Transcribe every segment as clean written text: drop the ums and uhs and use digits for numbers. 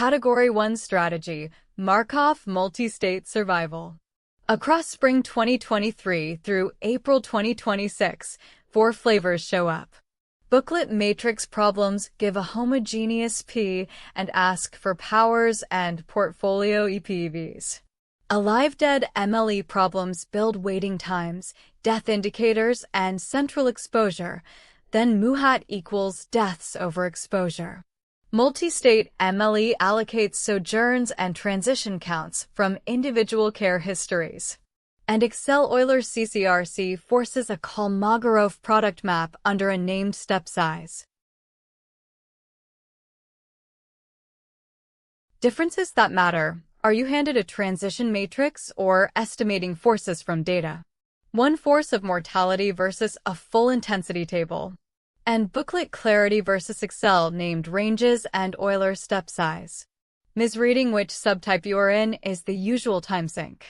Category 1 Strategy, Markov Multi-State Survival. Across spring 2023 through April 2026, 4 flavors show up. Booklet matrix problems give a homogeneous P and ask for powers and portfolio EPVs. Alive-dead MLE problems build waiting times, death indicators, and central exposure. Then MUHAT equals deaths over exposure. Multi-state MLE allocates sojourns and transition counts from individual care histories. And Excel Euler CCRC forces a Kolmogorov product map under a named step size. Differences that matter. Are you handed a transition matrix or estimating forces from data? One force of mortality versus a full intensity table. And booklet clarity versus Excel named ranges and Euler step size. Misreading which subtype you are in is the usual time sink.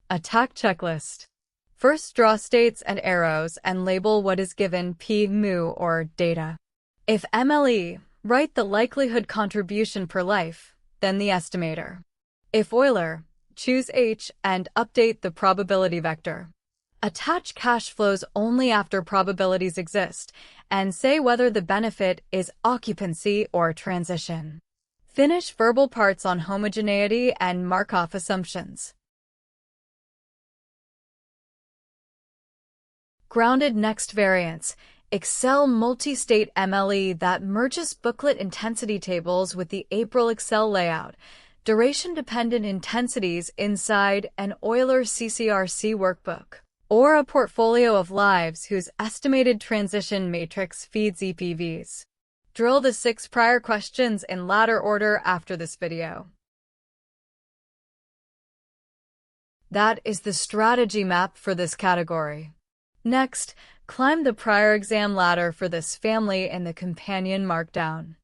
Attack checklist. First, draw states and arrows and label what is given P, mu, or data. If MLE, write the likelihood contribution per life, then the estimator. If Euler, choose H and update the probability vector. Attach cash flows only after probabilities exist, and say whether the benefit is occupancy or transition. Finish verbal parts on homogeneity and Markov assumptions. Grounded next variance. Excel multi-state MLE that merges booklet intensity tables with the April Excel layout. Duration-dependent intensities inside an Euler CCRC workbook. Or a portfolio of lives whose estimated transition matrix feeds EPVs. Drill the 6 prior questions in ladder order after this video. That is the strategy map for this category. Next, climb the prior exam ladder for this family in the companion markdown.